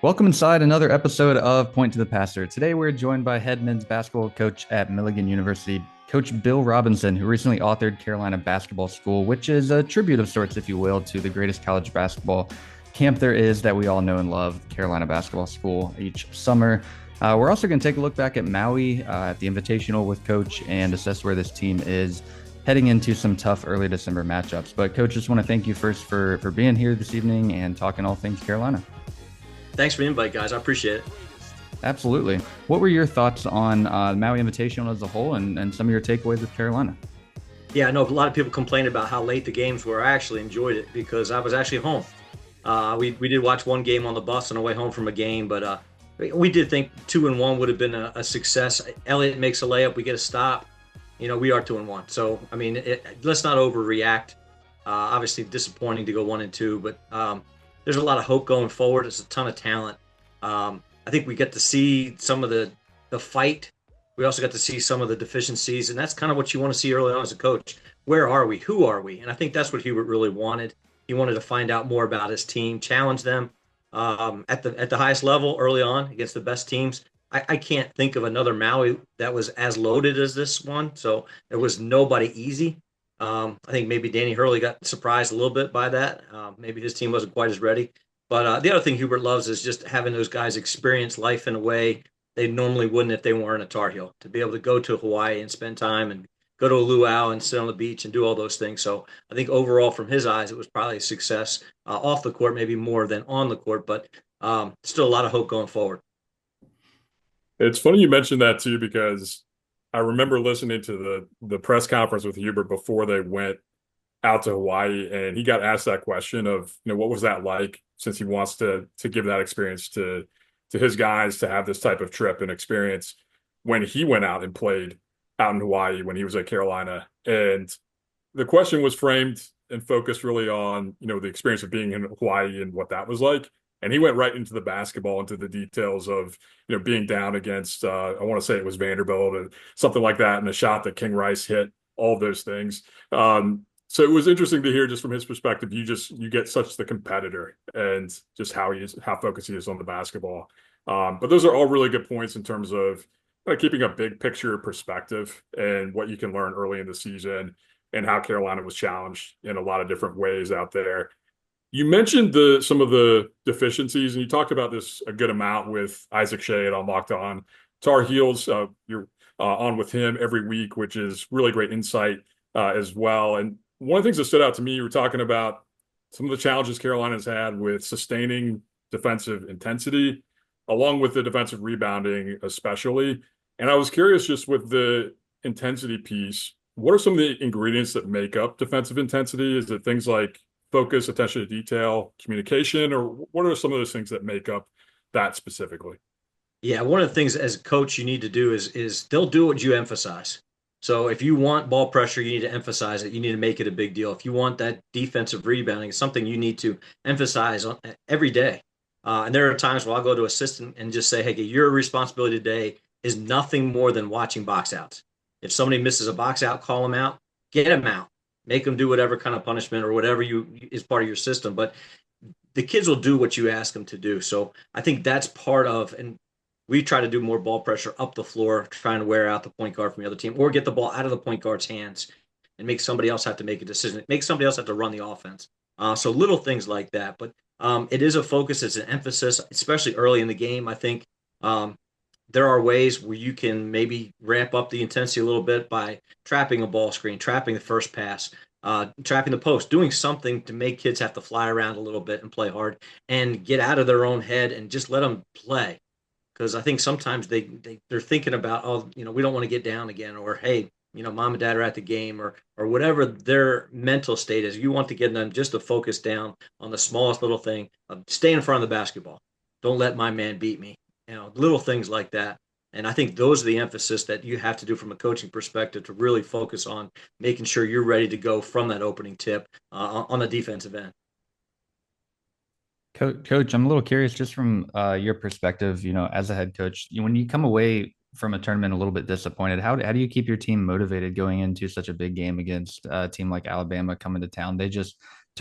Welcome inside another episode of Point to the Passer. Today we're joined by head men's basketball coach at Milligan University, Coach Bill Robinson, who recently authored Carolina Basketball School, which is a tribute of sorts, if you will, to the greatest college basketball camp there is that we all know and love, Carolina Basketball School, each summer. We're also going to take a look back at Maui at the Invitational with Coach and assess where this team is heading into some tough early December matchups. But Coach, just want to thank you first for being here this evening and talking all things Carolina. Thanks for the invite, guys. I appreciate it. Absolutely. What were your thoughts on Maui Invitational as a whole and some of your takeaways with Carolina? Yeah, I know a lot of people complain about how late the games were. I actually enjoyed it because I was actually home. We did watch one game on the bus on the way home from a game, but we did think 2-1 would have been a success. Elliott makes a layup, we get a stop. We are 2-1. So, I mean, let's not overreact. Obviously, disappointing to go 1-2, but there's a lot of hope going forward. There's a ton of talent. I think we get to see some of the fight. We also got to see some of the deficiencies, and that's kind of what you want to see early on as a coach. Where are we? Who are we? And I think that's what Hubert really wanted. He wanted to find out more about his team, challenge them at the highest level early on against the best teams. I can't think of another Maui that was as loaded as this one. So there was nobody easy. I think maybe Danny Hurley got surprised a little bit by that. Maybe his team wasn't quite as ready. But the other thing Hubert loves is just having those guys experience life in a way they normally wouldn't if they weren't a Tar Heel. To be able to go to Hawaii and spend time and go to a luau and sit on the beach and do all those things. So I think overall, from his eyes, it was probably a success off the court, maybe more than on the court, but still a lot of hope going forward. It's funny you mentioned that too, because I remember listening to the press conference with Hubert before they went out to Hawaii, and he got asked that question of, what was that like, since he wants to give that experience to his guys to have this type of trip and experience when he went out and played out in Hawaii when he was at Carolina. And the question was framed and focused really on, the experience of being in Hawaii and what that was like. And he went right into the basketball, into the details of, being down against, I want to say it was Vanderbilt or something like that, and a shot that King Rice hit, all of those things. So it was interesting to hear just from his perspective. You get such the competitor and just how focused he is on the basketball. But those are all really good points in terms of keeping a big picture perspective and what you can learn early in the season and how Carolina was challenged in a lot of different ways out there. You mentioned some of the deficiencies, and you talked about this a good amount with Isaac Shade on Locked On Tar Heels. You're on with him every week, which is really great insight as well. And one of the things that stood out to me, you were talking about some of the challenges Carolina's had with sustaining defensive intensity, along with the defensive rebounding especially. And I was curious, just with the intensity piece, what are some of the ingredients that make up defensive intensity? Is it things like focus, attention to detail, communication, or what are some of those things that make up that specifically? Yeah, one of the things as a coach you need to do is they'll do what you emphasize. So if you want ball pressure, you need to emphasize it. You need to make it a big deal. If you want that defensive rebounding, it's something you need to emphasize every day. And there are times where I'll go to assistant and just say, hey, your responsibility today is nothing more than watching box outs. If somebody misses a box out, call them out, get them out, make them do whatever kind of punishment or whatever is part of your system. But the kids will do what you ask them to do. So I think that's part of, and we try to do more ball pressure up the floor, trying to wear out the point guard from the other team, or get the ball out of the point guard's hands and make somebody else have to make a decision, make somebody else have to run the offense. So little things like that. But it is a focus, it's an emphasis, especially early in the game. I think there are ways where you can maybe ramp up the intensity a little bit by trapping a ball screen, trapping the first pass, trapping the post, doing something to make kids have to fly around a little bit and play hard and get out of their own head and just let them play. Because I think sometimes they're thinking about, oh, we don't want to get down again, or hey, mom and dad are at the game, or whatever their mental state is. You want to get them just to focus down on the smallest little thing of stay in front of the basketball. Don't let my man beat me. Little things like that. And I think those are the emphasis that you have to do from a coaching perspective to really focus on making sure you're ready to go from that opening tip on the defensive end. Coach, I'm a little curious just from your perspective, as a head coach, when you come away from a tournament a little bit disappointed, how do you keep your team motivated going into such a big game against a team like Alabama coming to town? They just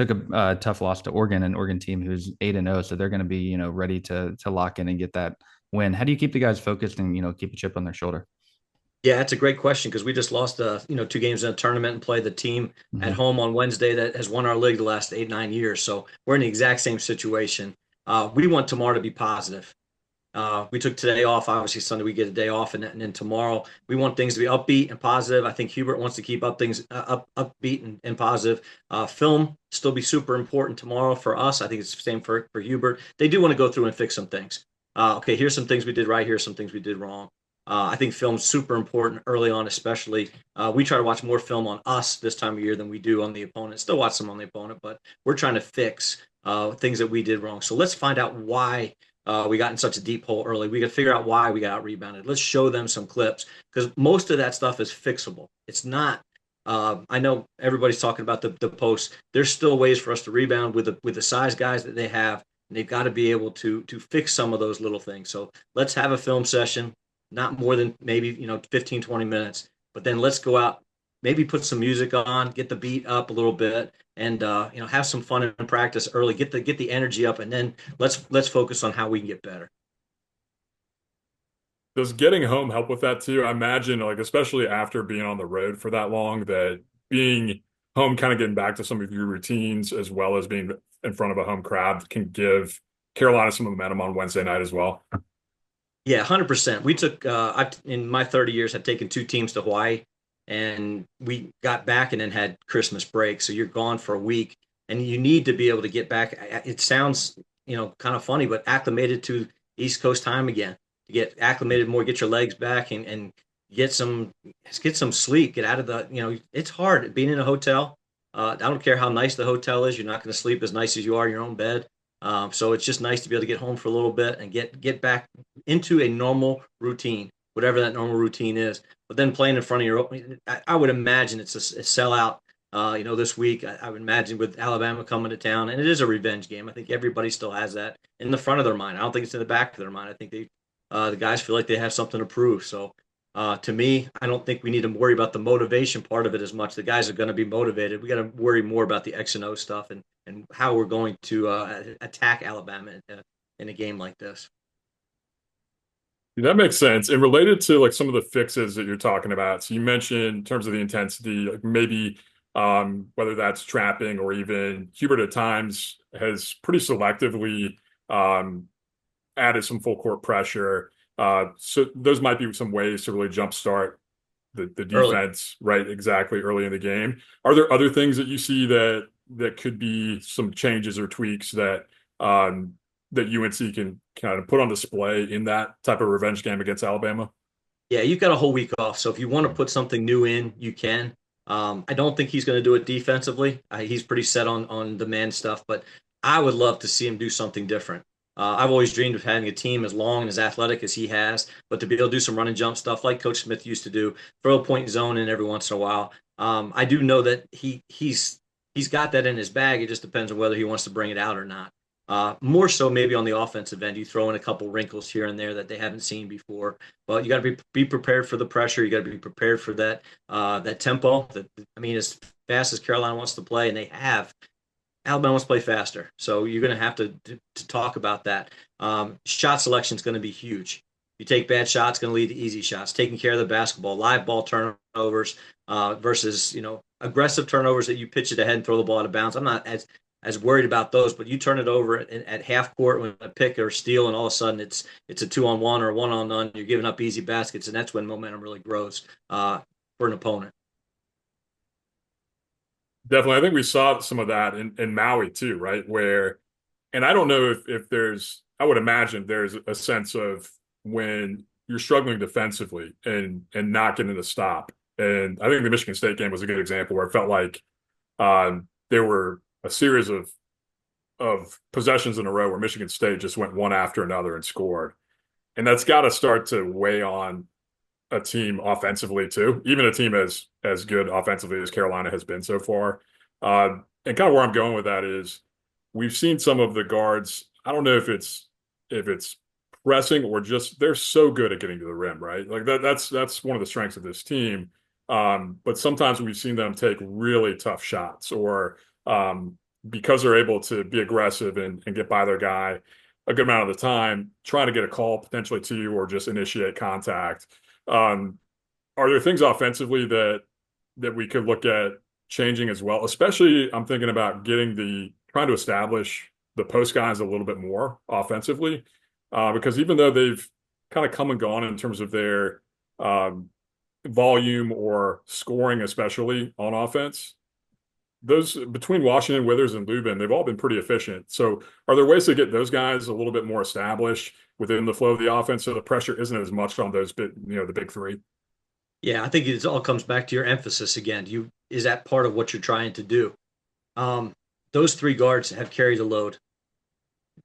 took a tough loss to Oregon, an Oregon team who's 8-0, so they're going to be ready to lock in and get that win. How do you keep the guys focused and keep a chip on their shoulder? Yeah, that's a great question because we just lost 2 games in a tournament and played the team at Mm-hmm. home on Wednesday that has won our league the last 8, 9 years. So we're in the exact same situation. We want tomorrow to be positive. We took today off. Obviously, Sunday we get a day off, and then tomorrow we want things to be upbeat and positive. I think Hubert wants to keep up things upbeat and positive. Film still be super important tomorrow for us. I think it's the same for Hubert. They do want to go through and fix some things. Okay, here's some things we did right. Here's some things we did wrong. I think film's super important early on, especially. We try to watch more film on us this time of year than we do on the opponent. Still watch some on the opponent, but we're trying to fix things that we did wrong. So let's find out why we got in such a deep hole early. We got to figure out why we got out rebounded. Let's show them some clips because most of that stuff is fixable. It's not. I know everybody's talking about the posts. There's still ways for us to rebound with the size guys that they have, and they've got to be able to fix some of those little things. So let's have a film session, not more than maybe 15, 20 minutes, but then let's go out, maybe put some music on, get the beat up a little bit, and have some fun in practice early. Get the energy up, and then let's focus on how we can get better. Does getting home help with that too? I imagine, like, especially after being on the road for that long, that being home, kind of getting back to some of your routines as well as being in front of a home crowd can give Carolina some momentum on Wednesday night as well. Yeah, 100%. We took in my 30 years, I've taken 2 teams to Hawaii, and we got back and then had Christmas break. So you're gone for a week, and you need to be able to get back. It sounds kind of funny, but acclimated to East Coast time again. To get acclimated more, get your legs back, and get some sleep. Get out of it's hard being in a hotel. I don't care how nice the hotel is. You're not going to sleep as nice as you are in your own bed. So it's just nice to be able to get home for a little bit and get back into a normal routine, whatever that normal routine is. But then playing in front of your, I would imagine it's a sellout. This week I would imagine with Alabama coming to town, and it is a revenge game. I think everybody still has that in the front of their mind. I don't think it's in the back of their mind. I think the guys feel like they have something to prove. So to me, I don't think we need to worry about the motivation part of it as much. The guys are going to be motivated. We got to worry more about the X and O stuff and how we're going to attack Alabama in a game like this. That makes sense. And related to like some of the fixes that you're talking about, so you mentioned in terms of the intensity, like maybe whether that's trapping or even Hubert at times has pretty selectively added some full court pressure. So those might be some ways to really jumpstart the Early. defense, right? Exactly, early in the game. Are there other things that you see that could be some changes or tweaks that that UNC can kind of put on display in that type of revenge game against Alabama? Yeah, you've got a whole week off, so if you want to put something new in, you can. I don't think he's going to do it defensively. He's pretty set on the man stuff, but I would love to see him do something different. I've always dreamed of having a team as long and as athletic as he has, but to be able to do some run and jump stuff like Coach Smith used to do, throw a point zone in every once in a while. I do know that he's got that in his bag. It just depends on whether he wants to bring it out or not. More so maybe on the offensive end, you throw in a couple wrinkles here and there that they haven't seen before. But you got to be prepared for the pressure. You got to be prepared for that tempo. As fast as Carolina wants to play, and they have, Alabama wants to play faster. So you're going to have to talk about that. Shot selection is going to be huge. You take bad shots, going to lead to easy shots. Taking care of the basketball, live ball turnovers versus aggressive turnovers that you pitch it ahead and throw the ball out of bounds. I'm not as worried about those, but you turn it over at half court with a pick or steal, and all of a sudden it's a 2-on-1 or a 1-on-none. You're giving up easy baskets, and that's when momentum really grows for an opponent. Definitely. I think we saw some of that in Maui too, right? Where, and I don't know if there's, I would imagine there's a sense of when you're struggling defensively and not getting a stop. And I think the Michigan State game was a good example where it felt like there were a series of possessions in a row where Michigan State just went one after another and scored. And that's got to start to weigh on a team offensively too, even a team as good offensively as Carolina has been so far. And kind of where I'm going with that is we've seen some of the guards. I don't know if it's pressing or just they're so good at getting to the rim, right? Like that's one of the strengths of this team. But sometimes we've seen them take really tough shots or because they're able to be aggressive and get by their guy a good amount of the time, trying to get a call potentially to you or just initiate contact. Um, are there things offensively that we could look at changing as well? Especially, I'm thinking about trying to establish the post guys a little bit more offensively, because even though they've kind of come and gone in terms of their volume or scoring, especially on offense, those between Washington, Withers, and Lubin, they've all been pretty efficient. So, are there ways to get those guys a little bit more established within the flow of the offense so the pressure isn't as much on the big three? Yeah, I think it all comes back to your emphasis again. Is that part of what you're trying to do? Um, those three guards have carried the load.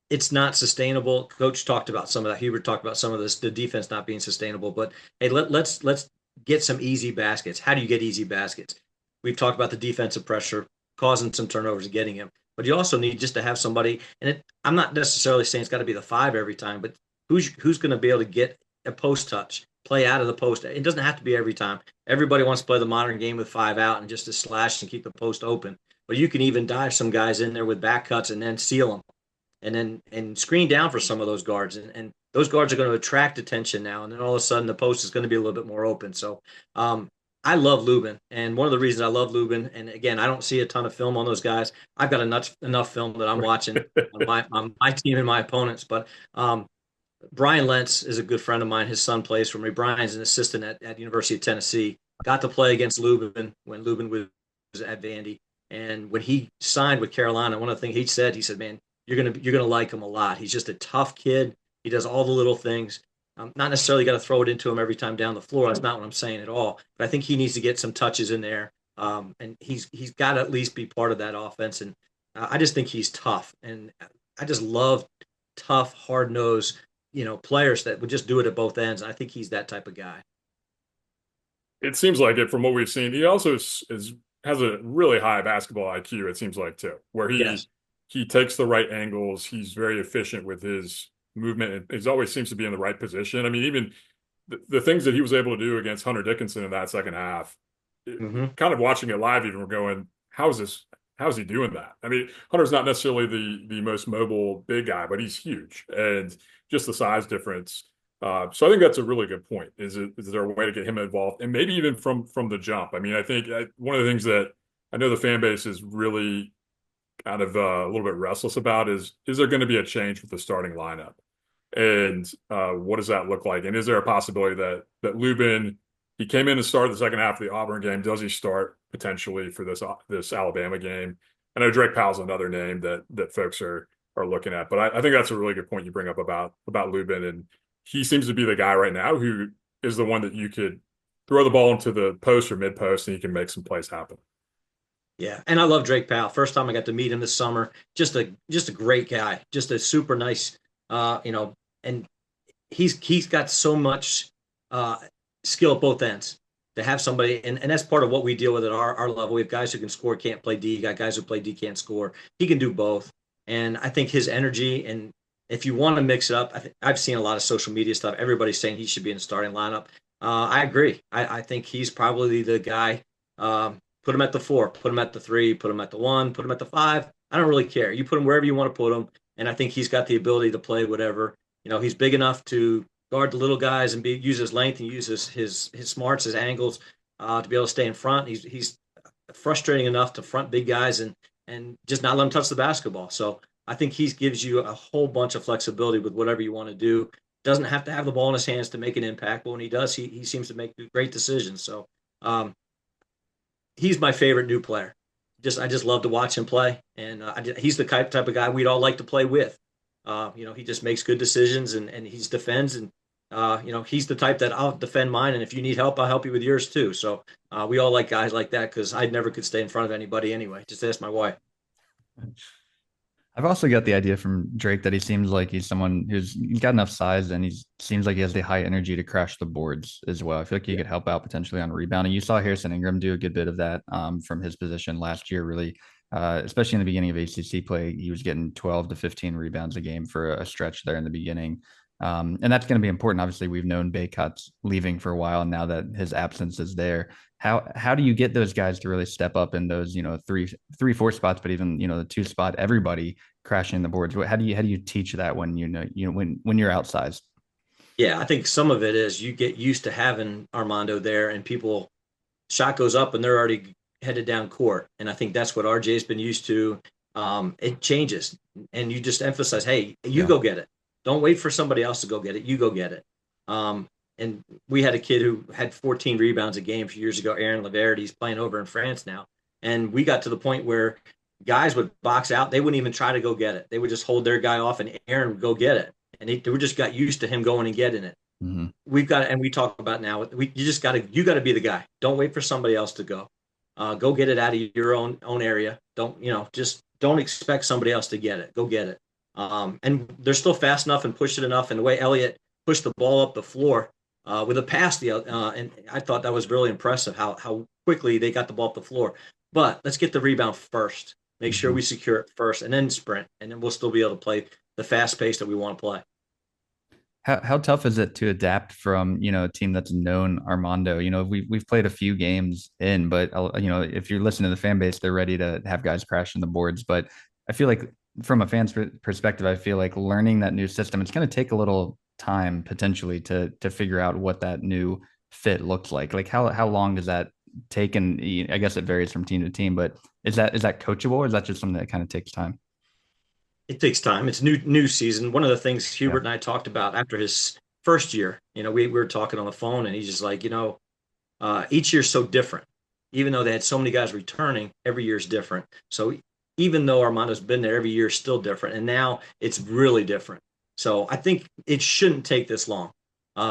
It's not sustainable. Coach talked about some of that. Hubert talked about some of this, the defense not being sustainable. But hey, let's get some easy baskets. How do you get easy baskets? We've talked about the defensive pressure causing some turnovers and getting him. But you also need just to have somebody, I'm not necessarily saying it's got to be the five every time, but who's going to be able to get a post touch, play out of the post. It doesn't have to be every time. Everybody wants to play the modern game with five out and just to slash and keep the post open. But you can even dive some guys in there with back cuts and then seal them and screen down for some of those guards. And those guards are going to attract attention now. And then all of a sudden the post is going to be a little bit more open. So I love Lubin. And one of the reasons I love Lubin, and again, I don't see a ton of film on those guys. I've got enough film that I'm watching on my team and my opponents. But Brian Lentz is a good friend of mine. His son plays for me. Brian's an assistant at University of Tennessee. Got to play against Lubin when Lubin was at Vandy. And when he signed with Carolina, one of the things he said, man, you're gonna like him a lot. He's just a tough kid. He does all the little things. Not necessarily got to throw it into him every time down the floor. That's not what I'm saying at all. But I think he needs to get some touches in there, and he's got to at least be part of that offense. And I just think he's tough, and I just love tough, hard nosed, players that would just do it at both ends. And I think he's that type of guy. It seems like it from what we've seen. He also has a really high basketball IQ, it seems like, too, where Yes. he takes the right angles. He's very efficient with his movement. He always seems to be in the right position. I mean, even the things that he was able to do against Hunter Dickinson in that second half, Mm-hmm. kind of watching it live, even we're going, how's he doing that? I mean, Hunter's not necessarily the most mobile big guy, but he's huge, and just the size difference. So I think that's a really good point. Is there a way to get him involved, and maybe even from the jump? I mean, I think one of the things that I know the fan base is really kind of a little bit restless about is there going to be a change with the starting lineup, and what does that look like, and is there a possibility that Lubin, he came in to start the second half of the Auburn game, does he start potentially for this Alabama game? I know Drake Powell's another name that folks are looking at, but I think that's a really good point you bring up about Lubin, and he seems to be the guy right now who is the one that you could throw the ball into the post or mid post and he can make some plays happen. Yeah, and I love Drake Powell. First time I got to meet him this summer. Just a great guy. Just a super nice, and he's got so much uh, skill at both ends to have somebody, and that's part of what we deal with at our level. We have guys who can score, can't play D. Got guys who play D, can't score. He can do both, and I think his energy and if you want to mix it up, I've seen a lot of social media stuff. Everybody's saying he should be in the starting lineup. I agree. I think he's probably the guy. Put him at the 4, put him at the 3, put him at the 1, put him at the 5. I don't really care. You put him wherever you want to put him, and I think he's got the ability to play whatever. He's big enough to guard the little guys and use his length and use his smarts, his angles to be able to stay in front. He's frustrating enough to front big guys and just not let them touch the basketball. So I think he gives you a whole bunch of flexibility with whatever you want to do. Doesn't have to have the ball in his hands to make an impact, but when he does, he seems to make great decisions. So he's my favorite new player. I just love to watch him play, and he's the type of guy we'd all like to play with. He just makes good decisions and he defends, and he's the type that I'll defend mine, and if you need help, I'll help you with yours too. So we all like guys like that because I never could stay in front of anybody anyway. Just ask my wife. I've also got the idea from Drake that he seems like he's someone he's got enough size and he seems like he has the high energy to crash the boards as well. I feel like he could help out potentially on rebounding. You saw Harrison Ingram do a good bit of that from his position last year, really, especially in the beginning of ACC play. He was getting 12 to 15 rebounds a game for a stretch there in the beginning. And that's going to be important. Obviously, we've known Baycott's leaving for a while, and now that his absence is there, how do you get those guys to really step up in those, three, four spots, but even, the two spot, everybody crashing the boards? How do you teach that when when you're outsized? Yeah, I think some of it is you get used to having Armando there, and people shot goes up and they're already headed down court. And I think that's what RJ's been used to. It changes, and you just emphasize, hey, you Yeah. go get it. Don't wait for somebody else to go get it. You go get it. And we had a kid who had 14 rebounds a game a few years ago, Aaron Laverty. He's playing over in France now. And we got to the point where guys would box out. They wouldn't even try to go get it. They would just hold their guy off, and Aaron would go get it. And we just got used to him going and getting it. Mm-hmm. We've got, and we talk about now, you just got to, you got to be the guy. Don't wait for somebody else to go. Go get it out of your own area. Don't, just don't expect somebody else to get it. Go get it. And they're still fast enough and push it enough. And the way Elliott pushed the ball up the floor with a pass, and I thought that was really impressive how quickly they got the ball up the floor. But let's get the rebound first. Make sure we secure it first, and then sprint, and then we'll still be able to play the fast pace that we want to play. How tough is it to adapt from, a team that's known Armando? We've played a few games in, but if you're listening to the fan base, they're ready to have guys crashing the boards. But I feel like from a fan's perspective, I feel like learning that new system, it's going to take a little time potentially to figure out what that new fit looks like. Like how long does that take? And I guess it varies from team to team, but is that coachable, or is that just something that kind of takes time? It takes time. It's new season. One of the things Hubert and I talked about after his first year, we were talking on the phone, and he's just like, each year's so different. Even though they had so many guys returning, every year's different. So even though Armando's been there, every year's still different, and now it's really different. So I think it shouldn't take this long.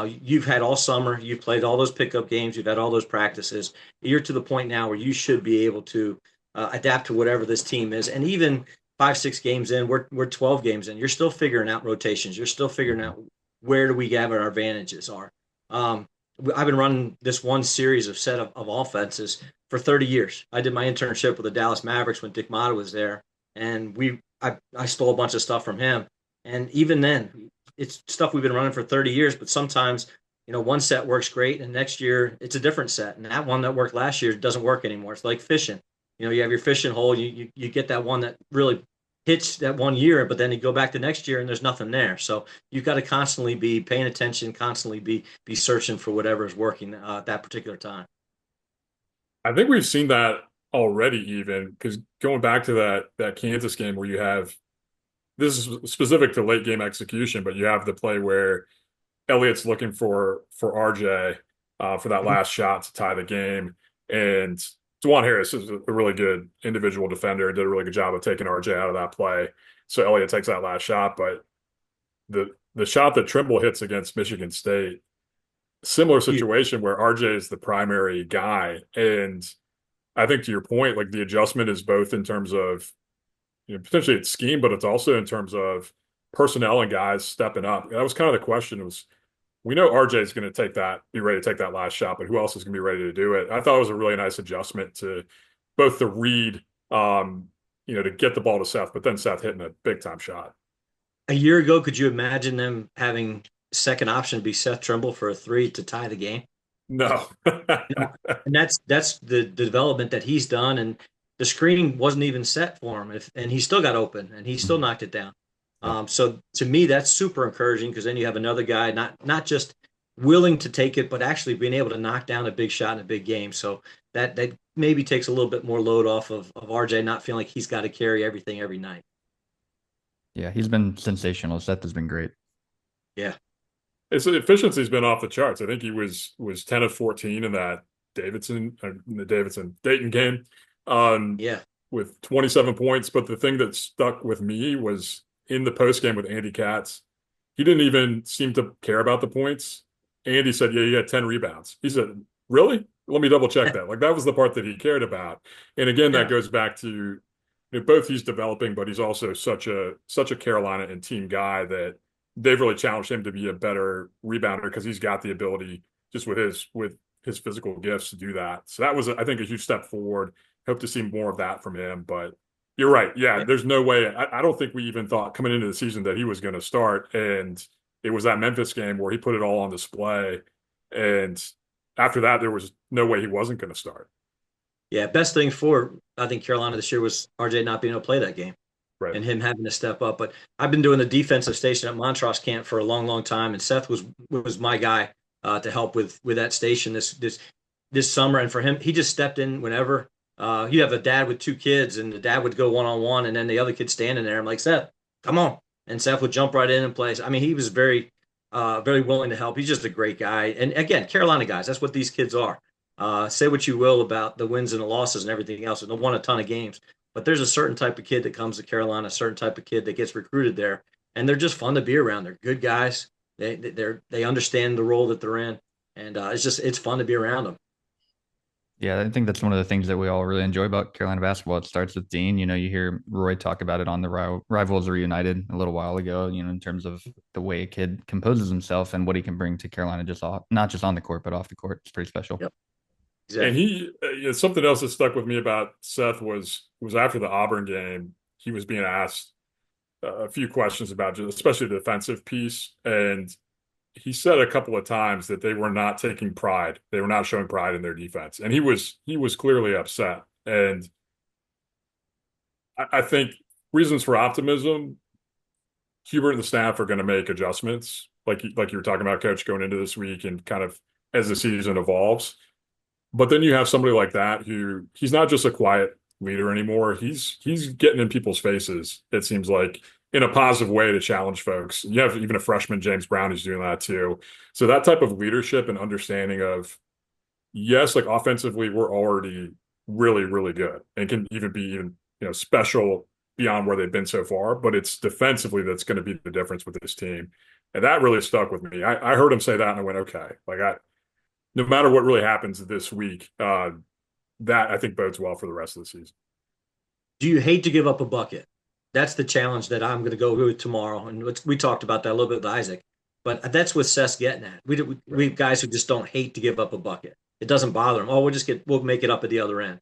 You've had all summer, you've played all those pickup games, you've had all those practices. You're to the point now where you should be able to adapt to whatever this team is, and even 5, 6 games in, we're 12 games in. You're still figuring out rotations. You're still figuring out where do we have our advantages are. I've been running this one series of set of offenses for 30 years. I did my internship with the Dallas Mavericks when Dick Motta was there, and I stole a bunch of stuff from him. And even then, it's stuff we've been running for 30 years. But sometimes, one set works great, and next year it's a different set. And that one that worked last year doesn't work anymore. It's like fishing. You have your fishing hole. You get that one that really hits that one year, but then you go back the next year and there's nothing there. So you've got to constantly be paying attention, constantly be searching for whatever is working at that particular time. I think we've seen that already, even because going back to that Kansas game where you have, this is specific to late game execution, but you have the play where Elliott's looking for RJ for that last shot to tie the game, and Juwan Harris is a really good individual defender, did a really good job of taking RJ out of that play. So Elliott takes that last shot, but the shot that Trimble hits against Michigan State, similar situation where RJ is the primary guy. And I think to your point, like the adjustment is both in terms of, potentially it's scheme, but it's also in terms of personnel and guys stepping up. That was kind of the question was, we know RJ is going to be ready to take that last shot, but who else is going to be ready to do it? I thought it was a really nice adjustment to both the read, to get the ball to Seth, but then Seth hitting a big time shot. A year ago, could you imagine them having second option be Seth Trimble for a 3 to tie the game? No. And that's the development that he's done, and the screen wasn't even set for him, and he still got open, and he still knocked it down. So to me, that's super encouraging, because then you have another guy not just willing to take it, but actually being able to knock down a big shot in a big game. So that maybe takes a little bit more load off of RJ, not feeling like he's got to carry everything every night. Yeah, he's been sensational. Seth has been great. Yeah. His efficiency's been off the charts. I think he was 10 of 14 in that Dayton game. Yeah. With 27 points. But the thing that stuck with me was in the post game with Andy Katz, he didn't even seem to care about the points. Andy said, yeah, he had 10 rebounds. He said, really? Let me double check that. Like, that was the part that he cared about. And again, that goes back to both he's developing, but he's also such a Carolina and team guy that they've really challenged him to be a better rebounder, because he's got the ability just with his physical gifts to do that. So that was, I think, a huge step forward. Hope to see more of that from him. But you're right. Yeah, there's no way. I don't think we even thought coming into the season that he was going to start. And it was that Memphis game where he put it all on display. And after that, there was no way he wasn't going to start. Yeah, best thing for I think Carolina this year was RJ not being able to play that game Right. and him having to step up. But I've been doing the defensive station at Montrose Camp for a long, long time, and Seth was my guy to help with that station this summer. And for him, he just stepped in whenever. You have a dad with two kids, and the dad would go one on one, and then the other kid standing there. I'm like, Seth, come on, and Seth would jump right in and play. I mean, he was very willing to help. He's just a great guy. And again, Carolina guys, that's what these kids are. Say what you will about the wins and the losses and everything else, and they won a ton of games. But there's a certain type of kid that comes to Carolina, a certain type of kid that gets recruited there, and they're just fun to be around. They're good guys. They understand the role that they're in, and it's fun to be around them. Yeah, I think that's one of the things that we all really enjoy about Carolina basketball. It starts with Dean. You know, you hear Roy talk about it on the Rivals Reunited a little while ago, you know, in terms of the way a kid composes himself and what he can bring to Carolina, not just on the court, but off the court. It's pretty special. Yep, And exactly. something else that stuck with me about Seth was after the Auburn game, he was being asked a few questions about just, especially the defensive piece. And he said a couple of times that they were not taking pride. They were not showing pride in their defense. And he was clearly upset. And I think reasons for optimism, Hubert and the staff are going to make adjustments, like you were talking about, Coach, going into this week and kind of as the season evolves. But then you have somebody like that who he's not just a quiet leader anymore. He's getting in people's faces, it seems like, in a positive way to challenge folks. You have even a freshman, James Brown, who's doing that too. So that type of leadership and understanding of, yes, like offensively, we're already really, really good and can even be special beyond where they've been so far. But it's defensively that's going to be the difference with this team. And that really stuck with me. I heard him say that and I went, okay, no matter what really happens this week, that I think bodes well for the rest of the season. Do you hate to give up a bucket? That's the challenge that I'm going to go with tomorrow. And we talked about that a little bit with Isaac, but that's what Seth's getting at. We have guys who just don't hate to give up a bucket. It doesn't bother them. Oh, we'll make it up at the other end.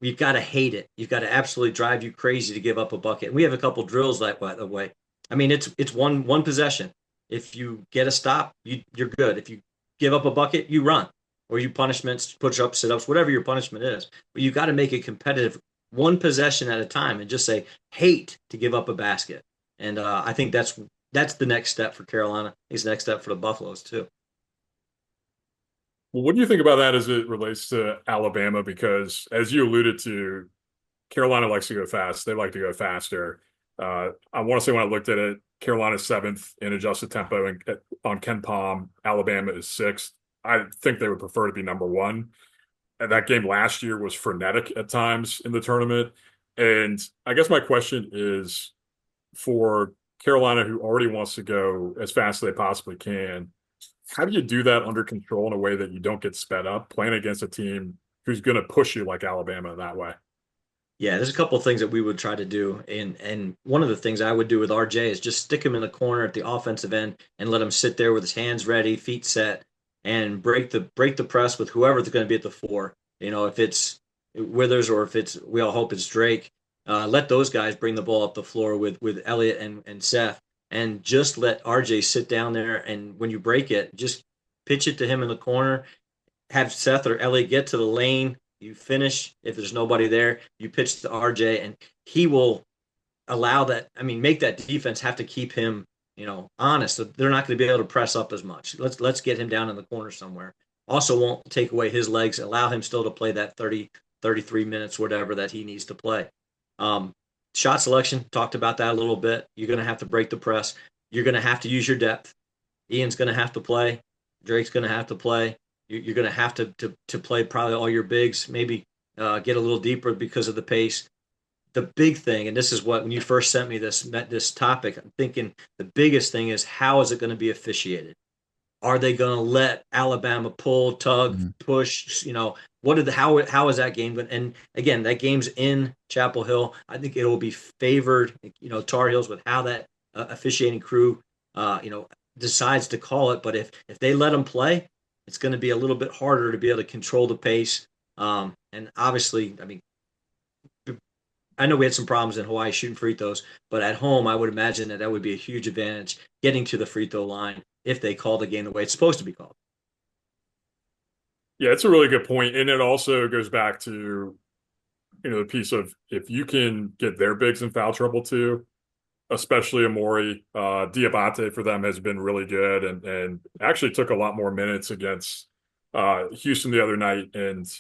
You've got to hate it. You've got to absolutely drive you crazy to give up a bucket. And we have a couple drills that way. I mean, it's one possession. If you get a stop, you're good. If you give up a bucket, you run, or you punishments, push-ups, sit-ups, whatever your punishment is. But you got to make it competitive, one possession at a time, and just say hate to give up a basket. And I think that's the next step for Carolina. It's the next step for the Buffaloes too. Well, what do you think about that as it relates to Alabama? Because as you alluded to, Carolina likes to go fast. They like to go faster. I want to say when I looked at it, Carolina's seventh in adjusted tempo on Ken Palm. Alabama is sixth. I think they would prefer to be number one. And that game last year was frenetic at times in the tournament. And I guess my question is for Carolina, who already wants to go as fast as they possibly can, how do you do that under control in a way that you don't get sped up playing against a team who's going to push you like Alabama that way? Yeah, there's a couple of things that we would try to do, and one of the things I would do with RJ is just stick him in the corner at the offensive end and let him sit there with his hands ready, feet set, and break the press with whoever's going to be at the four. You know, if it's Withers or if we all hope it's Drake, let those guys bring the ball up the floor with Elliott and Seth, and just let RJ sit down there. And when you break it, just pitch it to him in the corner, have Seth or Elliott get to the lane. You finish. If there's nobody there, you pitch to RJ, and he will allow that. I mean, make that defense have to keep him, honest. So they're not going to be able to press up as much. Let's get him down in the corner somewhere. Also, won't take away his legs. Allow him still to play that 30, 33 minutes, whatever that he needs to play. Shot selection, talked about that a little bit. You're going to have to break the press. You're going to have to use your depth. Ian's going to have to play. Drake's going to have to play. You're going to have to play probably all your bigs, maybe get a little deeper because of the pace. The big thing, and this is what, when you first sent me this topic, I'm thinking the biggest thing is, how is it going to be officiated? Are they going to let Alabama pull, tug, push? How is that game going? And again, that game's in Chapel Hill. I think it will be favored, Tar Heels, with how that officiating crew, decides to call it. But if they let them play, it's going to be a little bit harder to be able to control the pace. And obviously, I mean, I know we had some problems in Hawaii shooting free throws, but at home, I would imagine that that would be a huge advantage getting to the free throw line if they call the game the way it's supposed to be called. Yeah, it's a really good point, and it also goes back to the piece of if you can get their bigs in foul trouble too, especially Amori. Diabate for them has been really good and actually took a lot more minutes against Houston the other night. And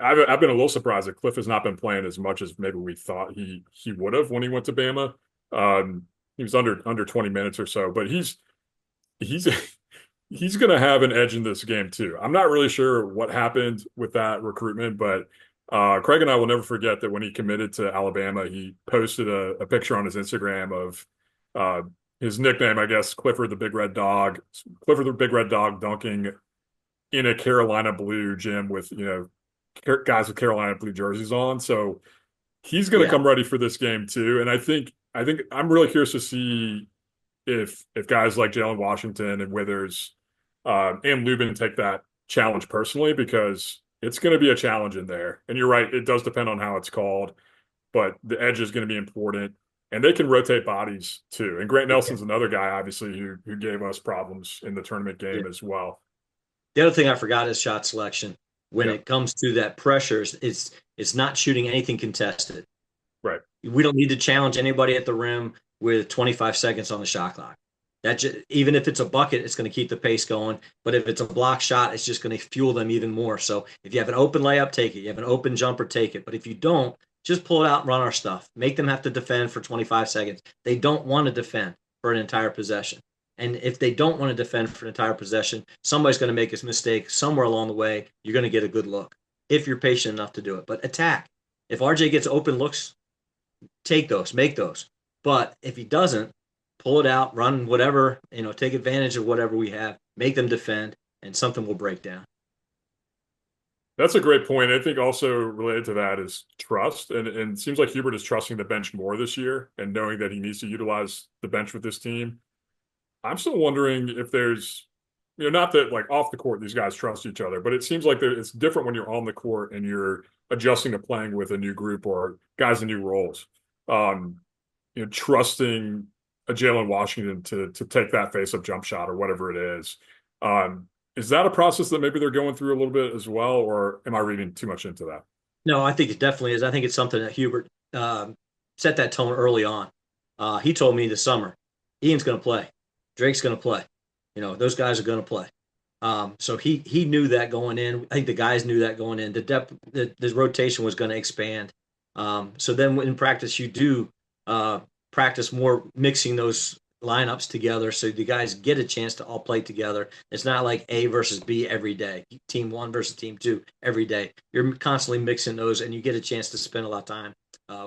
I've been a little surprised that Cliff has not been playing as much as maybe we thought he would have when he went to Bama. He was under 20 minutes or so, but he's he's going to have an edge in this game too. I'm not really sure what happened with that recruitment, but Craig and I will never forget that when he committed to Alabama, he posted a picture on his Instagram of his nickname, I guess, Clifford the Big Red Dog. Clifford the Big Red Dog dunking in a Carolina blue gym with, guys with Carolina blue jerseys on. So he's going to come ready for this game too. And I think I'm really curious to see if guys like Jalen Washington and Withers and Lubin take that challenge personally, because it's going to be a challenge in there. And you're right, it does depend on how it's called, but the edge is going to be important. And they can rotate bodies too. And Grant Nelson's another guy, obviously, who gave us problems in the tournament game as well. The other thing I forgot is shot selection. When it comes to that pressure, it's not shooting anything contested. Right. We don't need to challenge anybody at the rim with 25 seconds on the shot clock. Even if it's a bucket, it's going to keep the pace going. But if it's a block shot, it's just going to fuel them even more. So if you have an open layup, take it. You have an open jumper, take it. But if you don't, just pull it out and run our stuff. Make them have to defend for 25 seconds. They don't want to defend for an entire possession. And if they don't want to defend for an entire possession, somebody's going to make a mistake somewhere along the way. You're going to get a good look if you're patient enough to do it. But attack. If RJ gets open looks, take those, make those. But if he doesn't, pull it out, run whatever, take advantage of whatever we have, make them defend, and something will break down. That's a great point. I think also related to that is trust. And it seems like Hubert is trusting the bench more this year and knowing that he needs to utilize the bench with this team. I'm still wondering if there's, not that like off the court, these guys trust each other, but it seems like it's different when you're on the court and you're adjusting to playing with a new group or guys in new roles. Trusting a Jalen Washington to take that face-up jump shot or whatever it is. Is that a process that maybe they're going through a little bit as well, or am I reading too much into that? No, I think it definitely is. I think it's something that Hubert set that tone early on. He told me this summer, Ian's going to play. Drake's going to play. Those guys are going to play. So he knew that going in. I think the guys knew that going in. The depth, the rotation was going to expand. So then in practice, you do practice more mixing those lineups together so the guys get a chance to all play together. It's not like A versus B every day, team one versus team two every day. You're constantly mixing those, and you get a chance to spend a lot of time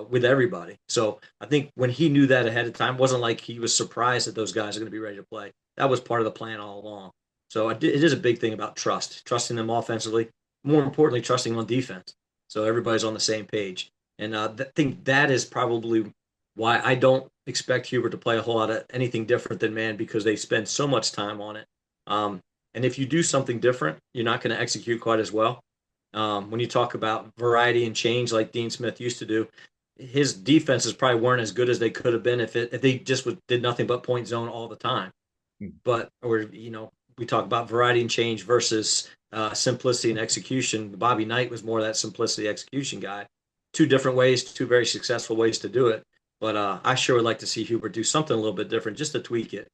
with everybody. So I think when he knew that ahead of time, it wasn't like he was surprised that those guys are going to be ready to play. That was part of the plan all along. So it is a big thing about trusting them offensively, more importantly, trusting on defense. So everybody's on the same page. And I think that is probably why I don't expect Hubert to play a whole lot of anything different than man, because they spend so much time on it. And if you do something different, you're not going to execute quite as well. When you talk about variety and change like Dean Smith used to do, his defenses probably weren't as good as they could have been if they just did nothing but point zone all the time. But we talk about variety and change versus simplicity and execution. Bobby Knight was more of that simplicity execution guy. Two different ways, two very successful ways to do it. But I sure would like to see Hubert do something a little bit different, just to tweak it,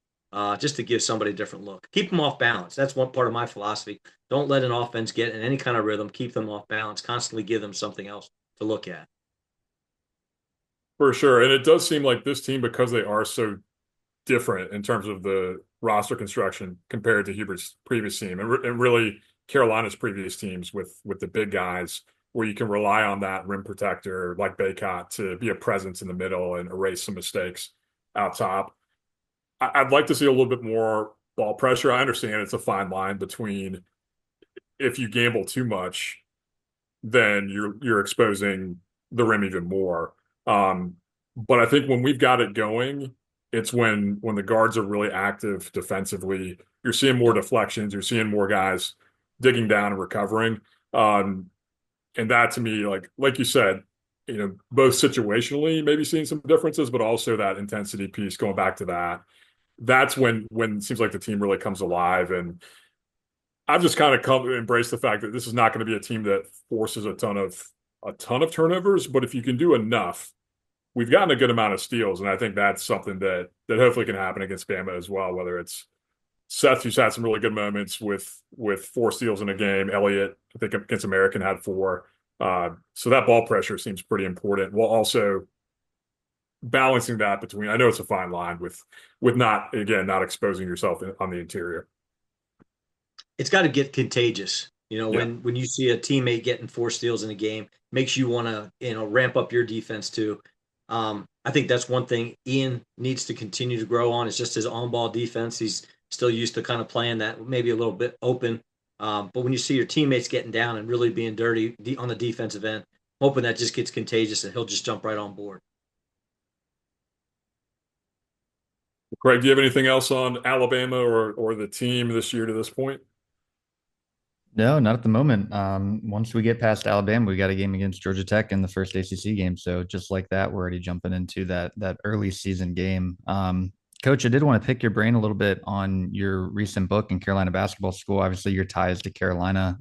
just to give somebody a different look. Keep them off balance. That's one part of my philosophy. Don't let an offense get in any kind of rhythm. Keep them off balance. Constantly give them something else to look at. For sure. And it does seem like this team, because they are so different in terms of the roster construction compared to Hubert's previous team and really Carolina's previous teams with the big guys, where you can rely on that rim protector like Baycott to be a presence in the middle and erase some mistakes out top. I'd like to see a little bit more ball pressure. I understand it's a fine line between, if you gamble too much, then you're exposing the rim even more. But I think when we've got it going, it's when the guards are really active defensively. You're seeing more deflections. You're seeing more guys digging down and recovering. And that, to me, like you said, both situationally, maybe seeing some differences, but also that intensity piece, going back to that. That's when it seems like the team really comes alive. And I've just kind of come to embrace the fact that this is not going to be a team that forces a ton of turnovers, but if you can do enough, we've gotten a good amount of steals, and I think that's something that hopefully can happen against Bama as well. Whether it's Seth, who's had some really good moments with 4 steals in a game. Elliott, I think against American, had 4. So that ball pressure seems pretty important. While also balancing that between, I know it's a fine line with not exposing yourself on the interior. It's got to get contagious. Yeah. When you see a teammate getting 4 steals in a game, makes you want to, ramp up your defense too. I think that's one thing Ian needs to continue to grow on is just his on-ball defense. He's still used to kind of playing that maybe a little bit open. But when you see your teammates getting down and really being dirty on the defensive end, hoping that just gets contagious and he'll just jump right on board. Craig, do you have anything else on Alabama or the team this year to this point? No, not at the moment. Once we get past Alabama, we got a game against Georgia Tech in the first ACC game. So just like that, we're already jumping into that early season game. Coach, I did want to pick your brain a little bit on your recent book in Carolina Basketball School. Obviously, your ties to Carolina.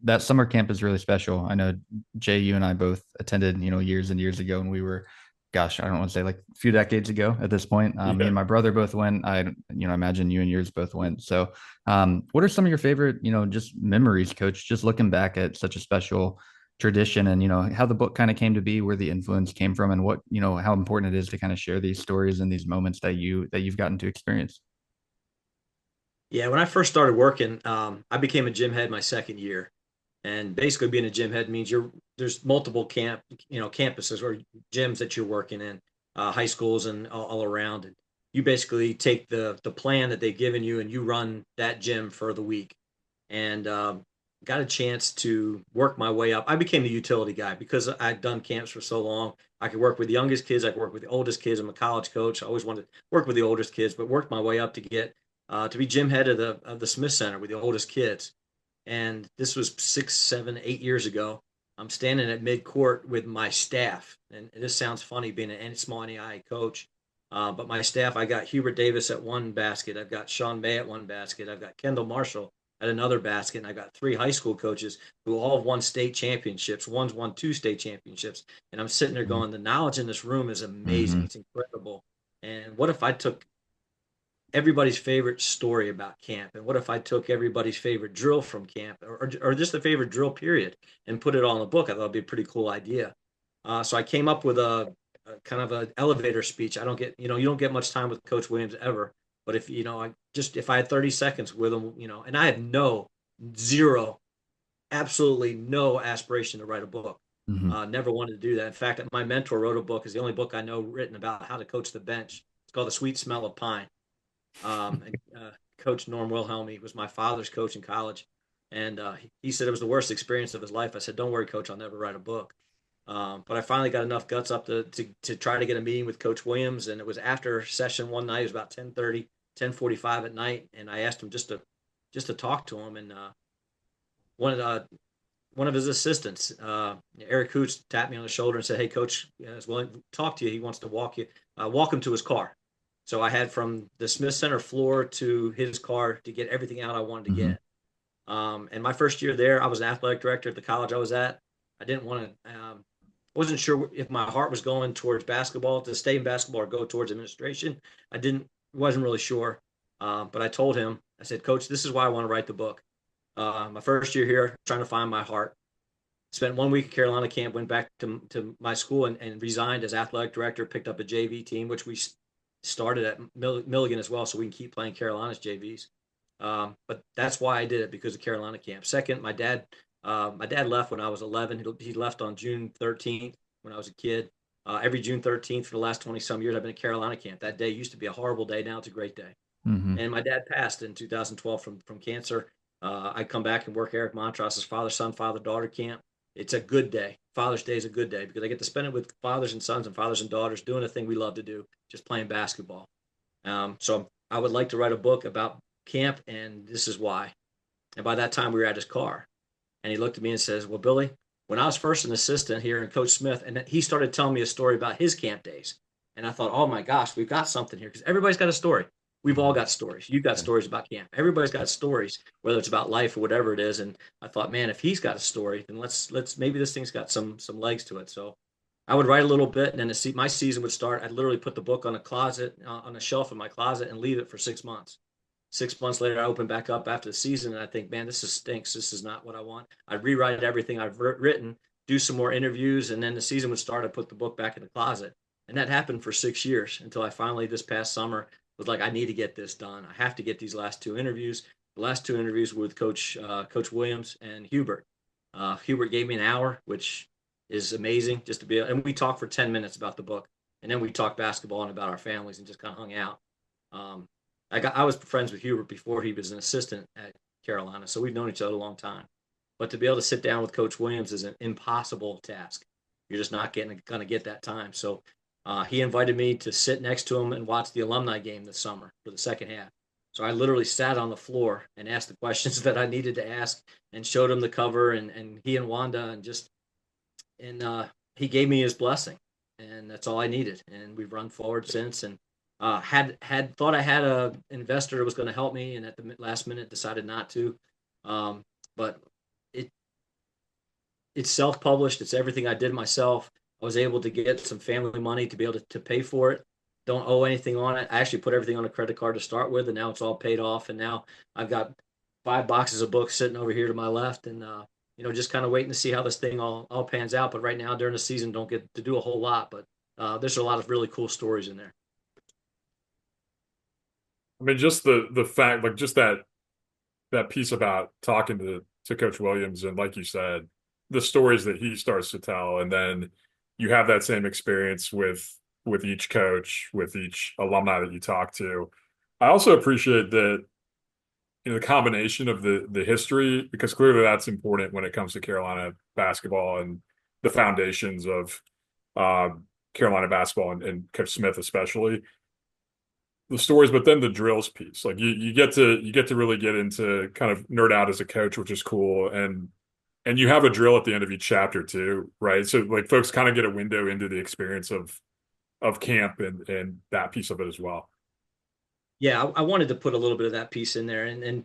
That summer camp is really special. I know Jay, you and I both attended, years and years ago, and we were, gosh, I don't want to say like a few decades ago at this point. Me Yeah. and my brother both went. Imagine you and yours both went. So what are some of your favorite, just memories, Coach, just looking back at such a special tradition and, how the book kind of came to be, where the influence came from and what, how important it is to kind of share these stories and these moments that you've gotten to experience? Yeah, when I first started working, I became a gym head my second year. And basically being a gym head means there's multiple campuses or gyms that you're working in, high schools and all around. And you basically take the plan that they've given you and you run that gym for the week. And got a chance to work my way up. I became the utility guy because I'd done camps for so long. I could work with the youngest kids. I could work with the oldest kids. I'm a college coach. I always wanted to work with the oldest kids, but worked my way up to get to be gym head of the Smith Center with the oldest kids. And this was 6, 7, 8 years ago. I'm standing at mid court with my staff, and this sounds funny being a small NAIA coach, but my staff, I got Hubert Davis at one basket, I've got Sean May at one basket, I've got Kendall Marshall at another basket, and I've got 3 high school coaches who all have won state championships. One's won 2 state championships, and I'm sitting there going, the knowledge in this room is amazing. Mm-hmm. It's incredible. And what if I took everybody's favorite story about camp? And what if I took everybody's favorite drill from camp or just the favorite drill period and put it all in a book? I thought it'd be a pretty cool idea. So I came up with a kind of an elevator speech. I don't get, you don't get much time with Coach Williams ever. But if I had 30 seconds with him, and I had zero, absolutely no aspiration to write a book. Mm-hmm. Never wanted to do that. In fact, my mentor wrote a book. Is the only book I know written about how to coach the bench. It's called The Sweet Smell of Pine. Coach Norm Wilhelmy was my father's coach in college, and he said it was the worst experience of his life. I said, "Don't worry, Coach, I'll never write a book." But I finally got enough guts up to try to get a meeting with Coach Williams, and it was after session one night. It was about 10:30, 10:45 at night, and I asked him just to talk to him, and one of one of his assistants, Eric Hoots, tapped me on the shoulder and said, "Hey, Coach is willing to talk to you. He wants to walk him to his car." So I had from the Smith Center floor to his car to get everything out I wanted to Mm-hmm. get. And my first year there, I was an athletic director at the college I was at. I didn't want to, wasn't sure if my heart was going towards basketball, to stay in basketball or go towards administration. Wasn't really sure. But I told him, I said, "Coach, this is why I want to write the book. My first year here, trying to find my heart. Spent 1 week at Carolina camp, went back to my school and resigned as athletic director, picked up a JV team, which we started at Milligan as well, so we can keep playing Carolina's JVs. But that's why I did it, because of Carolina camp. Second, my dad left when I was 11. He left on June 13th when I was a kid. Every June 13th for the last 20 some years, I've been at Carolina camp. That day used to be a horrible day. Now it's a great day. Mm-hmm. And my dad passed in 2012 from cancer. I come back and work Eric Montros's father-son, father-daughter camp. It's a good day. Father's Day is a good day because I get to spend it with fathers and sons and fathers and daughters doing a thing we love to do, just playing basketball. So I would like to write a book about camp, and this is why. And by that time, we were at his car. And he looked at me and says, "Well, Billy, when I was first an assistant here in Coach Smith, and he started telling me a story about his camp days. And I thought, oh my gosh, we've got something here because everybody's got a story. We've all got stories. You've got stories about camp. Everybody's got stories, whether it's about life or whatever it is. And I thought, man, if he's got a story, then let's maybe this thing's got some legs to it. So I would write a little bit, and then my season would start. I'd literally put the book on a shelf in my closet, and leave it for 6 months. 6 months later, I open back up after the season, and I think, man, this stinks. This is not what I want. I'd rewrite everything I've written, do some more interviews, and then the season would start. I put the book back in the closet, and that happened for 6 years until I finally, this past summer, was like, I need to get this done. I have to get these last two interviews. The last two interviews were with Coach Williams and Hubert. Hubert gave me an hour, which is amazing, just to be. And we talked for 10 minutes about the book, and then we talked basketball and about our families, and just kind of hung out. I was friends with Hubert before he was an assistant at Carolina, so we've known each other a long time. But to be able to sit down with Coach Williams is an impossible task. You're just not going to get that time. So he invited me to sit next to him and watch the alumni game this summer for the second half. So I literally sat on the floor and asked the questions that I needed to ask, and showed him the cover, and he and Wanda, and he gave me his blessing, and that's all I needed. And we've run forward since, and had thought I had a investor that was going to help me, and at the last minute decided not to. But it's self-published. It's everything I did myself. I was able to get some family money to be able to pay for it. Don't owe anything on it. I actually put everything on a credit card to start with, and now it's all paid off. And now I've got 5 boxes of books sitting over here to my left, and just kind of waiting to see how this thing all pans out. But right now, during the season, don't get to do a whole lot. But there's a lot of really cool stories in there. I mean, just the fact, like, just that piece about talking to Coach Williams, and like you said, the stories that he starts to tell, and then you have that same experience with each coach, with each alumni that you talk to. I also appreciate that, the combination of the history, because clearly that's important when it comes to Carolina basketball and the foundations of Carolina basketball, and Coach Smith especially. The stories, but then the drills piece, like you get to really get into, kind of nerd out as a coach, which is cool, and you have a drill at the end of each chapter too, right? So like folks kind of get a window into the experience of camp, and that piece of it as well. Yeah, I wanted to put a little bit of that piece in there, and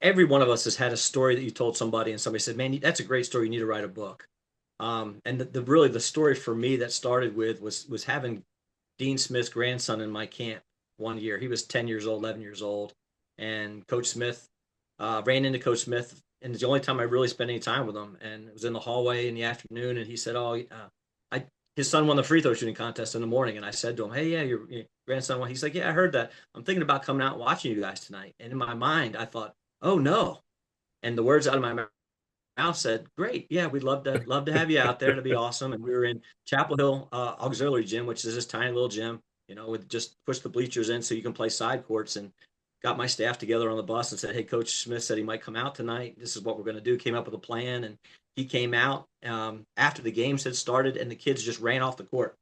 every one of us has had a story that you told somebody, and somebody said, "Man, that's a great story. You need to write a book." And really the story for me that started with was having Dean Smith's grandson in my camp one year. He was 10 years old, 11 years old, and Coach Smith ran into Coach Smith, and it's the only time I really spent any time with him. And it was in the hallway in the afternoon, and he said, "Oh, his son won the free throw shooting contest in the morning." And I said to him, "Hey, yeah, your grandson won." He's like, "Yeah, I heard that. I'm thinking about coming out and watching you guys tonight." And in my mind, I thought, "Oh no!" And the words out of my mouth said, "Great, yeah, we'd love to have you out there. It'd be awesome." And we were in Chapel Hill Auxiliary Gym, which is this tiny little gym, with just push the bleachers in so you can play side courts. And got my staff together on the bus and said, "Hey, Coach Smith said he might come out tonight. This is what we're going to do." Came up with a plan, and he came out after the games had started, and the kids just ran off the court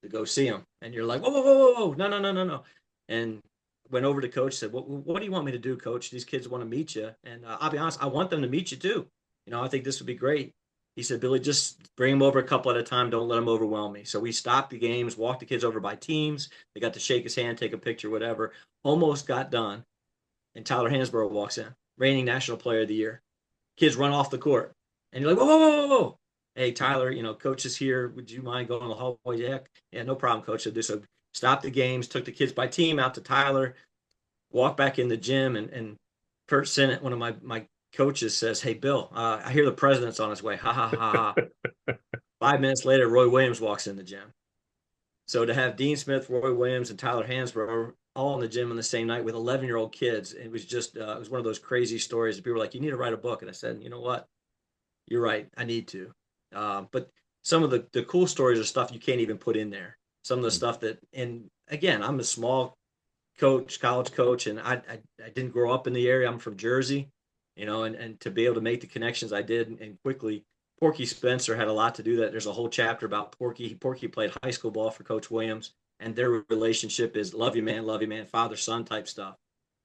to go see him. And you're like, "Whoa, whoa, whoa, whoa, whoa, no, no, no, no, no!" And went over to Coach, said, "What do you want me to do, Coach? These kids want to meet you, and I'll be honest, I want them to meet you too. I think this would be great." He said, "Billy, just bring them over a couple at a time. Don't let them overwhelm me." So we stopped the games, walked the kids over by teams. They got to shake his hand, take a picture, whatever. Almost got done, and Tyler Hansborough walks in, reigning National Player of the Year. Kids run off the court, and you're like, "Whoa, whoa, whoa, whoa, whoa. Hey, Tyler, Coach is here. Would you mind going in the hallway?" "Yeah, yeah, no problem, Coach." So stopped the games, took the kids by team out to Tyler, walked back in the gym, and Kurt Sinnott, one of my coaches, says, "Hey, Bill, I hear the president's on his way." Ha ha ha ha. 5 minutes later, Roy Williams walks in the gym. So to have Dean Smith, Roy Williams, and Tyler Hansborough all in the gym on the same night with 11-year-old kids, it was just it was one of those crazy stories. People were like, "You need to write a book," and I said, "You know what? You're right. I need to." But some of the cool stories are stuff you can't even put in there. Some of the stuff that, and again, I'm a small college coach, and I didn't grow up in the area. I'm from Jersey, and to be able to make the connections I did, and quickly. Porky Spencer had a lot to do that. There's a whole chapter about Porky. Porky played high school ball for Coach Williams, and their relationship is love you, man, father son type stuff.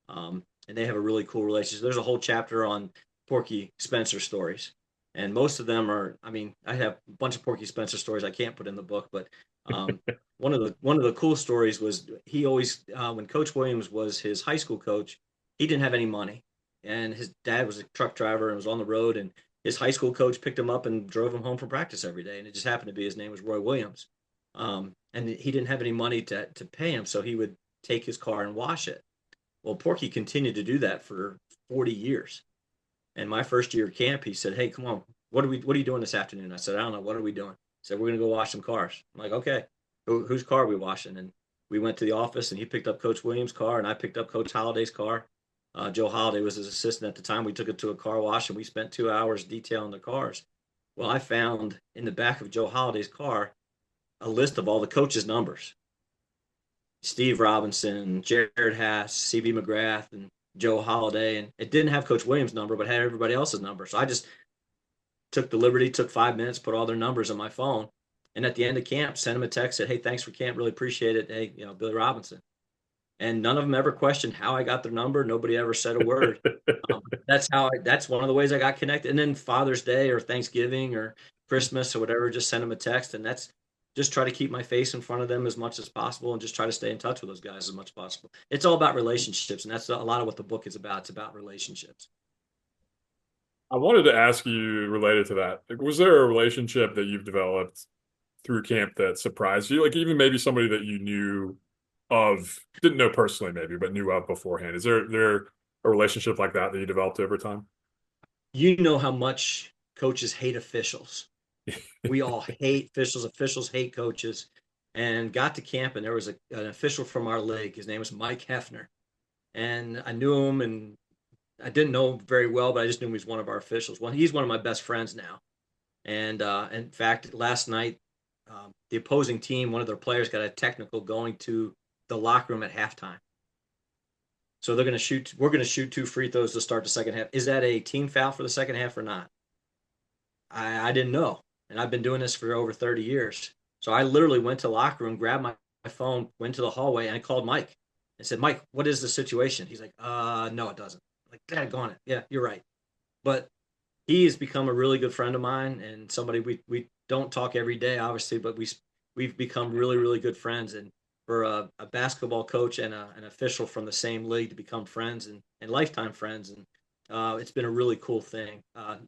And they have a really cool relationship. There's a whole chapter on Porky Spencer stories. And most of them are, I mean, I have a bunch of Porky Spencer stories I can't put in the book, but one of the cool stories was he always when Coach Williams was his high school coach, he didn't have any money, and his dad was a truck driver and was on the road, and his high school coach picked him up and drove him home from practice every day, and it just happened to be his name was Roy Williams, and he didn't have any money to pay him, so he would take his car and wash it. Well, Porky continued to do that for 40 years. And my first year of camp, he said, "Hey, come on, what are you doing this afternoon?" I said, "I don't know. What are we doing?" He said, "We're gonna go wash some cars." I'm like, "Okay, whose car are we washing?" And we went to the office, and he picked up Coach Williams' car, and I picked up Coach Holliday's car. Joe Holliday was his assistant at the time. We took it to a car wash, and we spent 2 hours detailing the cars. Well, I found in the back of Joe Holliday's car a list of all the coaches' numbers. Steve Robinson, Jared Haas, CB McGrath, and Joe Holliday, and it didn't have Coach Williams' number, but had everybody else's number. So I just took the liberty, took 5 minutes, put all their numbers on my phone, and at the end of camp, sent them a text, said, "Hey, thanks for camp, really appreciate it. Hey, Billy Robinson." And none of them ever questioned how I got their number. Nobody ever said a word. That's one of the ways I got connected. And then Father's Day or Thanksgiving or Christmas or whatever, just send them a text, and that's just try to keep my face in front of them as much as possible, and just try to stay in touch with those guys as much as possible. It's all about relationships, and that's a lot of what the book is about. It's about relationships. I wanted to ask you related to that. Like, was there a relationship that you've developed through camp that surprised you? Like even maybe somebody that you knew of, didn't know personally maybe, but knew of beforehand. Is there a relationship like that that you developed over time? You know how much coaches hate officials. We all hate officials. Officials hate coaches. And got to camp, and there was an official from our league. His name was Mike Hefner, and I knew him, and I didn't know him very well, but I just knew him as one of our officials. Well, he's one of my best friends now. And in fact, last night, the opposing team, one of their players, got a technical going to the locker room at halftime. So they're going to shoot. We're going to shoot 2 free throws to start the second half. Is that a team foul for the second half or not? I didn't know, and I've been doing this for over 30 years. So I literally went to the locker room, grabbed my phone, went to the hallway, and I called Mike and said, "Mike, what is the situation?" He's like, no, it doesn't." I'm like, "Dad, go on it. Yeah, you're right." But he has become a really good friend of mine, and somebody we don't talk every day, obviously, but we've become really, really good friends. And for a basketball coach and an official from the same league to become friends and lifetime friends, and it's been a really cool thing.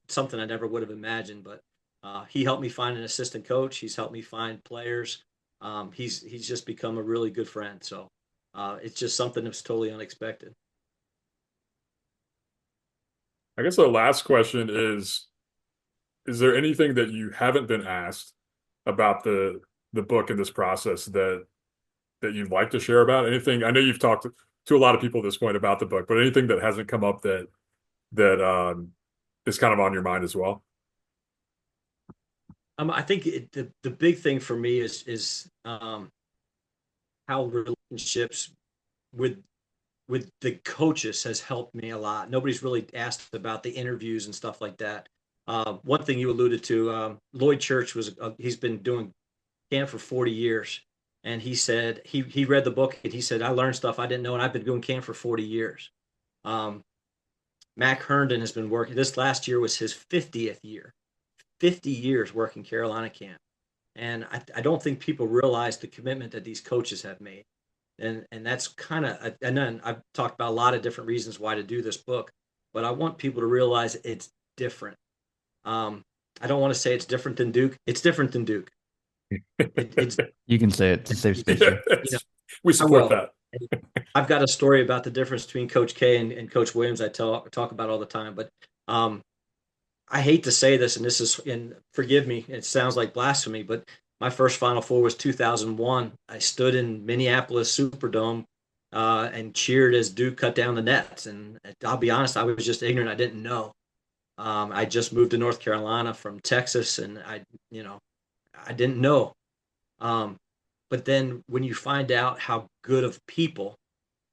Something I never would have imagined, but he helped me find an assistant coach. He's helped me find players. He's just become a really good friend. So it's just something that's totally unexpected. I guess the last question is there anything that you haven't been asked about the book and this process that you'd like to share about? Anything? I know you've talked to a lot of people at this point about the book, but anything that hasn't come up that is kind of on your mind as well? I think the big thing for me is how relationships with the coaches has helped me a lot. Nobody's really asked about the interviews and stuff like that. One thing you alluded to, Lloyd Church he's been doing camp for 40 years. And he said, he read the book, and he said, "I learned stuff I didn't know, and I've been doing camp for 40 years. Um, Mac Herndon has been working, this last year was his 50th year, 50 years working Carolina camp. And I don't think people realize the commitment that these coaches have made. And that's kind of, and then I've talked about a lot of different reasons why to do this book, but I want people to realize it's different. Um, I don't want to say it's different than Duke. It's different than Duke. It's You can say it to save space Yeah, here. we I support will. that. I've got a story about the difference between Coach K and Coach Williams. I talk about all the time, but um, I hate to say this, and this is, and forgive me, it sounds like blasphemy, but my first Final Four was 2001. I stood in Minneapolis Superdome and cheered as Duke cut down the nets. And I'll be honest, I was just ignorant. I didn't know. I just moved to North Carolina from Texas, and I didn't know. Um, but then when you find out how good of people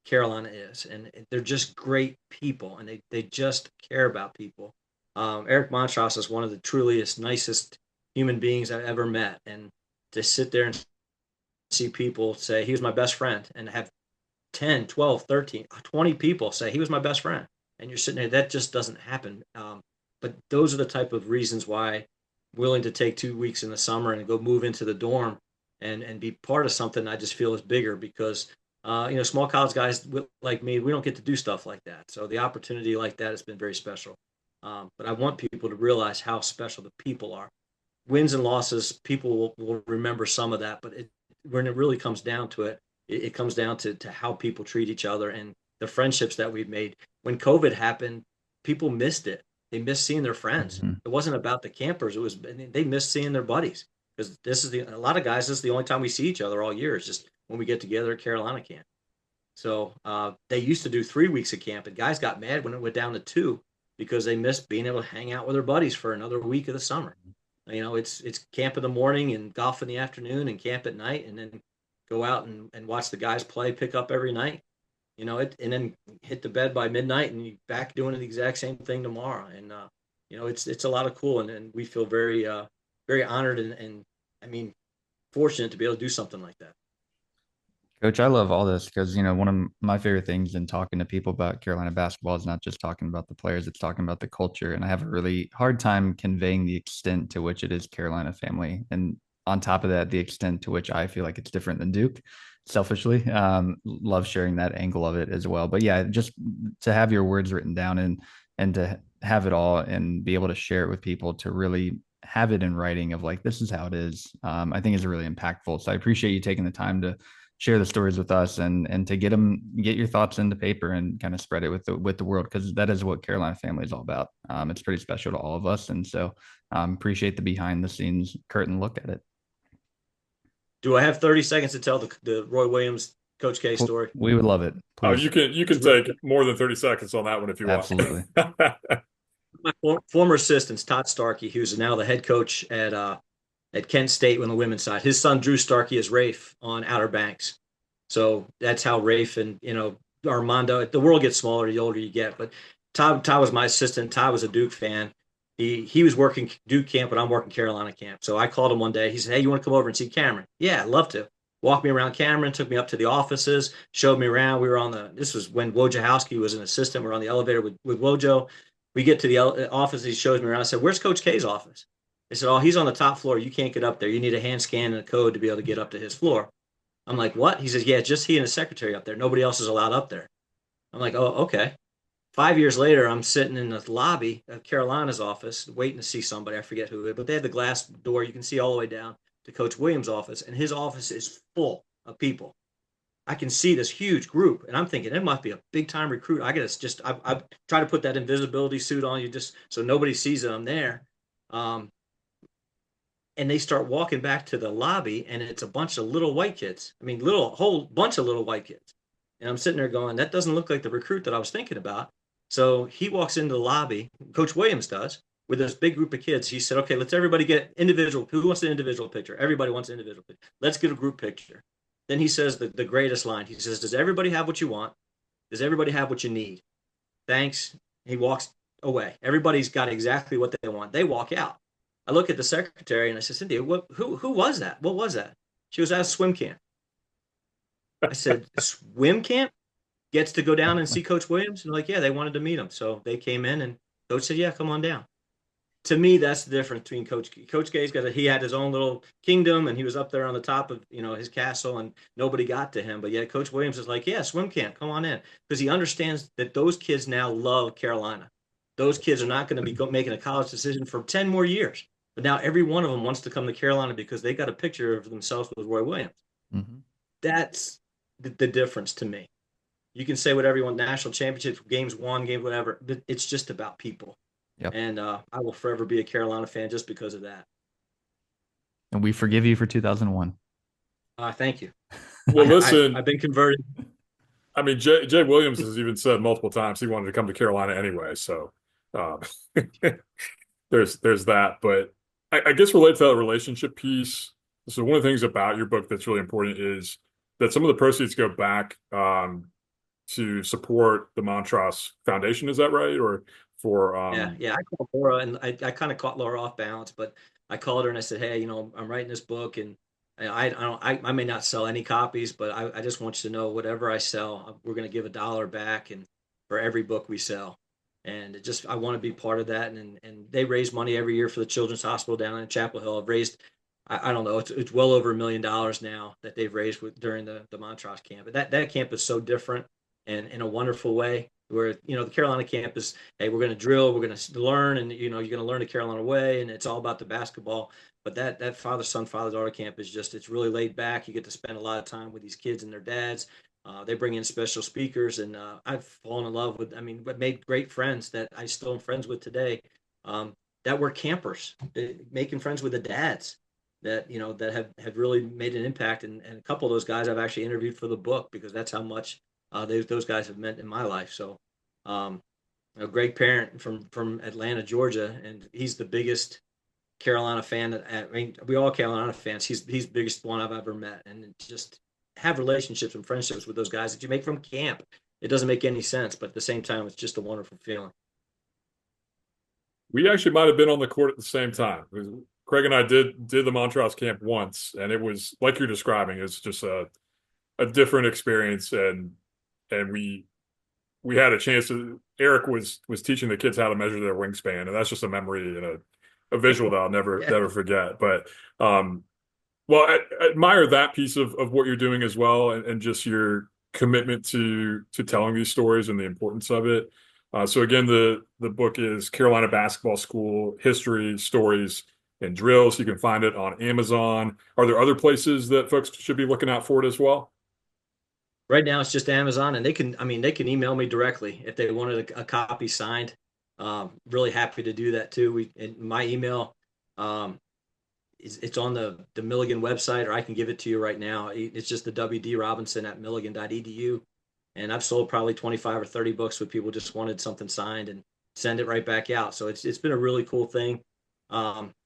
Carolina is, and they're just great people, and they just care about people. Eric Montross is one of the truliest, nicest human beings I've ever met, and to sit there and see people say he was my best friend, and have 10, 12, 13, 20 people say he was my best friend, and you're sitting there, that just doesn't happen. But those are the type of reasons why I'm willing to take 2 weeks in the summer and go move into the dorm and be part of something I just feel is bigger because small college guys like me, we don't get to do stuff like that. So the opportunity like that has been very special. But I want people to realize how special the people are. Wins and losses, people will remember some of that, but when it really comes down to it, it comes down to how people treat each other and the friendships that we've made. When COVID happened, people missed it. They missed seeing their friends. Mm-hmm. It wasn't about the campers. It was they missed seeing their buddies because a lot of guys. This is the only time we see each other all year. Is just when we get together at Carolina camp. So they used to do 3 weeks of camp, and guys got mad when it went down to 2 because they missed being able to hang out with their buddies for another week of the summer. It's camp in the morning and golf in the afternoon and camp at night, and then go out and watch the guys play, pick up every night. And then hit the bed by midnight and you back doing the exact same thing tomorrow. And it's a lot of cool, and we feel very very honored and I mean fortunate to be able to do something like that. Coach, I love all this because, one of my favorite things in talking to people about Carolina basketball is not just talking about the players, it's talking about the culture. And I have a really hard time conveying the extent to which it is Carolina family. And on top of that, the extent to which I feel like it's different than Duke, selfishly. Love sharing that angle of it as well. But yeah, just to have your words written down and to have it all and be able to share it with people to really have it in writing of like, this is how it is, I think is really impactful. So I appreciate you taking the time to share the stories with us and to get your thoughts into paper and kind of spread it with the world, because that is what Carolina family is all about. It's pretty special to all of us, and so appreciate the behind the scenes curtain look at it. Do I have 30 seconds to tell the Roy Williams Coach K story? We would love it. Oh, Please. you can take more than 30 seconds on that one if you want. Absolutely. My former assistants, Todd Starkey, who's now the head coach at Kent State on the women's side. His son Drew Starkey is Rafe on Outer Banks. So that's how Rafe and Armando. The world gets smaller the older you get. But Todd was my assistant. Todd was a Duke fan. He was working Duke camp, but I'm working Carolina camp. So I called him one day. He said, "Hey, you want to come over and see Cameron?" Yeah, I'd love to. Walked me around Cameron, took me up to the offices, showed me around. We were this was when Wojciechowski was an assistant. We're on the elevator with Wojo. We get to the office. He shows me around. I said, "Where's Coach K's office?" They said, "Oh, he's on the top floor. You can't get up there. You need a hand scan and a code to be able to get up to his floor." I'm like, "What?" He says, "Yeah, just he and his secretary up there. Nobody else is allowed up there." I'm like, "Oh, okay." 5 years later, I'm sitting in the lobby of Carolina's office waiting to see somebody. I forget who, but they had the glass door. You can see all the way down to Coach Williams' office, and his office is full of people. I can see this huge group, and I'm thinking it must be a big time recruit. I try to put that invisibility suit on you just so nobody sees that I'm there. Um, and they start walking back to the lobby, and it's a bunch of little white kids. I mean, whole bunch of little white kids. And I'm sitting there going, that doesn't look like the recruit that I was thinking about. So he walks into the lobby, Coach Williams does, with this big group of kids. He said, "Okay, let's everybody get individual. Who wants an individual picture? Everybody wants an individual picture. Let's get a group picture." Then he says the greatest line. He says, "Does everybody have what you want? Does everybody have what you need? Thanks." He walks away. Everybody's got exactly what they want. They walk out. I look at the secretary and I said, "Cynthia, who was that? What was that?" She was at a swim camp. I said, "Swim camp gets to go down and see Coach Williams?" And like, yeah, they wanted to meet him. So they came in and Coach said, "Yeah, come on down." To me, that's the difference between Coach K's he had his own little kingdom and he was up there on the top of, his castle and nobody got to him. But yet Coach Williams is like, "Yeah, swim camp, come on in." Because he understands that those kids now love Carolina. Those kids are not going to be making a college decision for 10 more years. But now every one of them wants to come to Carolina because they got a picture of themselves with Roy Williams. Mm-hmm. That's the difference to me. You can say whatever you want, national championships, games won, games whatever, but it's just about people. Yep. And I will forever be a Carolina fan just because of that. And we forgive you for 2001. Thank you. Well, listen, I've been converted. I mean, Jay Williams has even said multiple times he wanted to come to Carolina anyway. So um, there's that. But I guess related to that relationship piece. So one of the things about your book that's really important is that some of the proceeds go back to support the Montross Foundation. Is that right? Or for Yeah. I called Laura and I kind of caught Laura off balance, but I called her and I said, "Hey, I'm writing this book and I may not sell any copies, but I just want you to know whatever I sell, we're going to give $1 back and for every book we sell." And I want to be part of that. And they raise money every year for the Children's Hospital down in Chapel Hill. I've raised, I don't know, it's well over $1 million now that they've raised during the Montrose camp. But that camp is so different and in a wonderful way. Where the Carolina camp is, hey, we're going to drill, we're going to learn, and you're going to learn the Carolina way, and it's all about the basketball. But that father son, father daughter camp is it's really laid back. You get to spend a lot of time with these kids and their dads. They bring in special speakers, and I've fallen in love with. I mean, but made great friends that I still am friends with today. That were campers, making friends with the dads that have really made an impact. And a couple of those guys I've actually interviewed for the book because that's how much those guys have meant in my life. So, a great parent from Atlanta, Georgia, and he's the biggest Carolina fan. I mean, we all Carolina fans. He's the biggest one I've ever met, and just have relationships and friendships with those guys that you make from camp. It doesn't make any sense, but at the same time, it's just a wonderful feeling. We actually might have been on the court at the same time. Craig and I did the Montrose camp once, and it was like you're describing. It's just a different experience, and we had a chance to. Eric was teaching the kids how to measure their wingspan, and that's just a memory and a visual that I'll never forget. But well, I admire that piece of what you're doing as well, and just your commitment to telling these stories and the importance of it. So again, the book is Carolina Basketball School: History, Stories, and Drills. You can find it on Amazon. Are there other places that folks should be looking out for it as well? Right now, it's just Amazon, and they can email me directly if they wanted a copy signed. Really happy to do that too. My email it's on the Milligan website, or I can give it to you right now. It's just the wdrobinson@milligan.edu. And I've sold probably 25 or 30 books with people just wanted something signed and send it right back out. So it's been a really cool thing.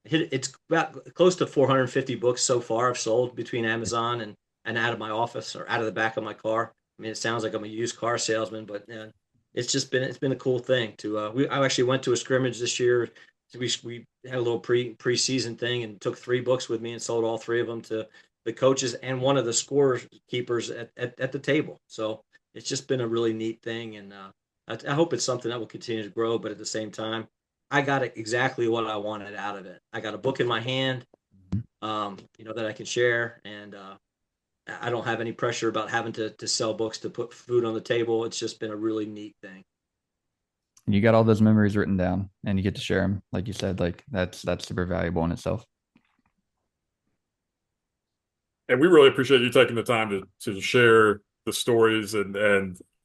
It's about close to 450 books so far I've sold between Amazon and out of my office or out of the back of my car. I mean, it sounds like I'm a used car salesman, but it's been a cool thing to. I actually went to a scrimmage this year. We had a little preseason thing and took 3 books with me and sold all 3 of them to the coaches and one of the scorekeepers at the table. So it's just been a really neat thing, and I hope it's something that will continue to grow. But at the same time, I got exactly what I wanted out of it. I got a book in my hand, that I can share, and I don't have any pressure about having to sell books to put food on the table. It's just been a really neat thing. You got all those memories written down and you get to share them. Like you said, like that's super valuable in itself. And we really appreciate you taking the time to share the stories and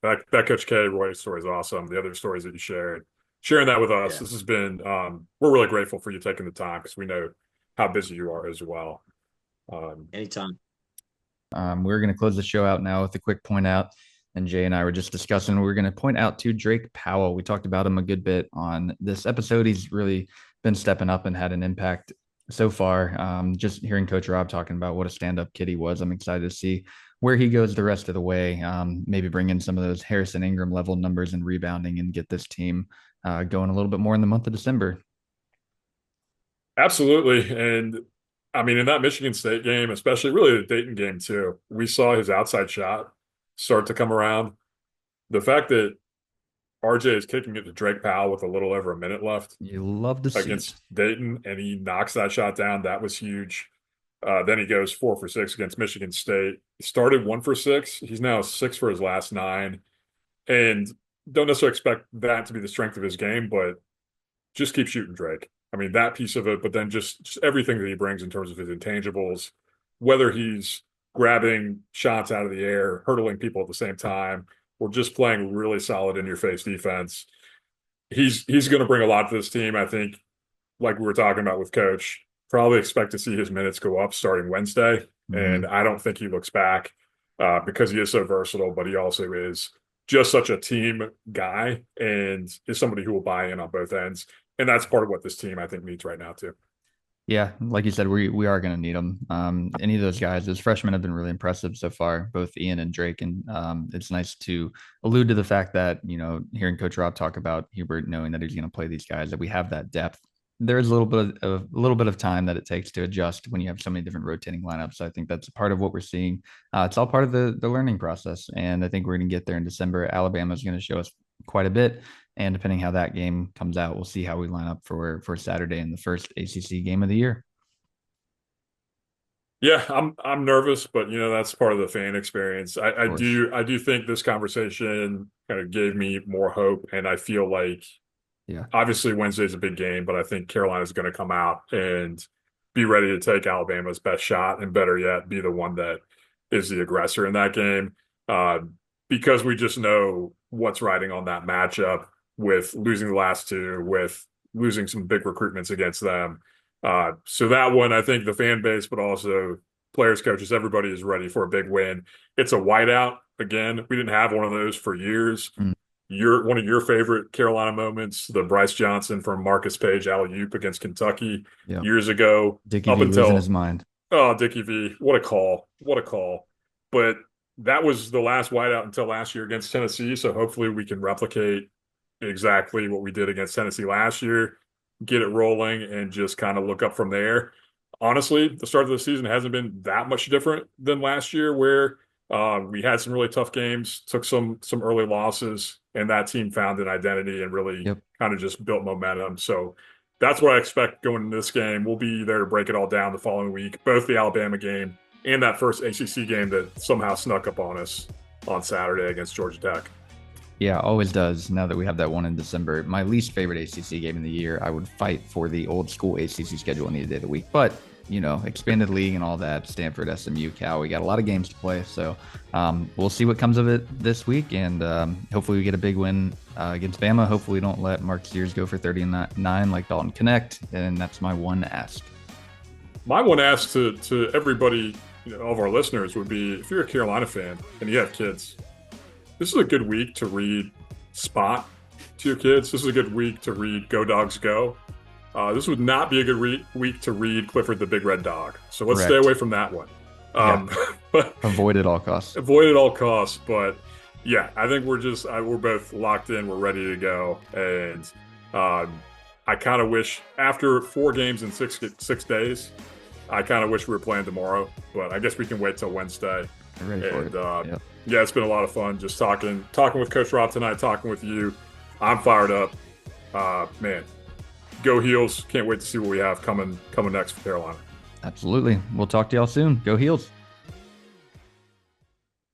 that Coach K Roy story is awesome. The other stories that you shared, sharing that with us. Yeah. This has been we're really grateful for you taking the time because we know how busy you are as well. Anytime. We're going to close the show out now with a quick point out. And Jay and I were just discussing, we're going to point out to Drake Powell. We talked about him a good bit on this episode. He's really been stepping up and had an impact so far. Just hearing Coach Rob talking about what a stand-up kid he was, I'm excited to see where he goes the rest of the way. Maybe bring in some of those Harrison Ingram level numbers and rebounding and get this team going a little bit more in the month of December. Absolutely. And I mean, in that Michigan State game, especially really the Dayton game too, we saw his outside shot start to come around. The fact that RJ is kicking it to Drake Powell with a little over a minute left You love to see against it. Dayton, and he knocks that shot down. That was huge. Then he goes 4 for 6 against Michigan State. He started 1 for 6. He's now 6 for his last 9. And don't necessarily expect that to be the strength of his game, but just keep shooting, Drake. I mean, that piece of it, but then just everything that he brings in terms of his intangibles, whether he's grabbing shots out of the air, hurdling people at the same time, or just playing really solid in your face defense. He's going to bring a lot to this team. I think, like we were talking about with Coach, probably expect to see his minutes go up starting Wednesday. And I don't think he looks back because he is so versatile, but he also is just such a team guy and is somebody who will buy in on both ends. And that's part of what this team, I think, needs right now, too. Yeah, like you said, we are going to need them. Any of those guys, those freshmen have been really impressive so far, both Ian and Drake. And it's nice to allude to the fact that, hearing Coach Rob talk about Hubert knowing that he's going to play these guys, that we have that depth. There is a little bit of time that it takes to adjust when you have so many different rotating lineups. So I think that's a part of what we're seeing. It's all part of the learning process. And I think we're going to get there in December. Alabama is going to show us quite a bit. And depending how that game comes out, we'll see how we line up for Saturday in the first ACC game of the year. Yeah, I'm nervous, but that's part of the fan experience. I do think this conversation kind of gave me more hope, and I feel like obviously Wednesday's a big game, but I think Carolina's going to come out and be ready to take Alabama's best shot, and better yet, be the one that is the aggressor in that game, because we just know what's riding on that matchup with losing the last two, with losing some big recruitments against them. So that one, I think the fan base, but also players, coaches, everybody is ready for a big win. It's a whiteout. Again, we didn't have one of those for years. One of your favorite Carolina moments, the Bryce Johnson from Marcus Page alley-oop against Kentucky years ago. Dickie V losing his mind. Oh, Dickie V, what a call. What a call. But that was the last whiteout until last year against Tennessee, so hopefully we can replicate exactly what we did against Tennessee last year, get it rolling, and just kind of look up from there. Honestly, the start of the season hasn't been that much different than last year, where we had some really tough games, took some early losses, and that team found an identity and really kind of just built momentum. So that's what I expect going into this game. We'll be there to break it all down the following week, both the Alabama game and that first ACC game that somehow snuck up on us on Saturday against Georgia Tech. Yeah, always does. Now that we have that one in December, my least favorite ACC game of the year, I would fight for the old school ACC schedule any day of the week. But, expanded league and all that, Stanford, SMU, Cal, we got a lot of games to play. So we'll see what comes of it this week. And hopefully we get a big win against Bama. Hopefully we don't let Mark Sears go for 39 like Dalton Connect. And that's my one ask. My one ask to everybody, all of our listeners, would be, if you're a Carolina fan and you have kids, this is a good week to read Spot to your kids. This is a good week to read Go Dogs Go. This would not be a good week to read Clifford the Big Red Dog. So let's stay away from that one. But avoid at all costs. Avoid at all costs. But yeah, I think we're both locked in. We're ready to go. And I kind of wish, after 4 games in 6 days, I kind of wish we were playing tomorrow. But I guess we can wait till Wednesday. Ready for it. Yeah, it's been a lot of fun just talking with Coach Rob tonight, talking with you. I'm fired up. Man, go Heels. Can't wait to see what we have coming next for Carolina. Absolutely. We'll talk to y'all soon. Go Heels.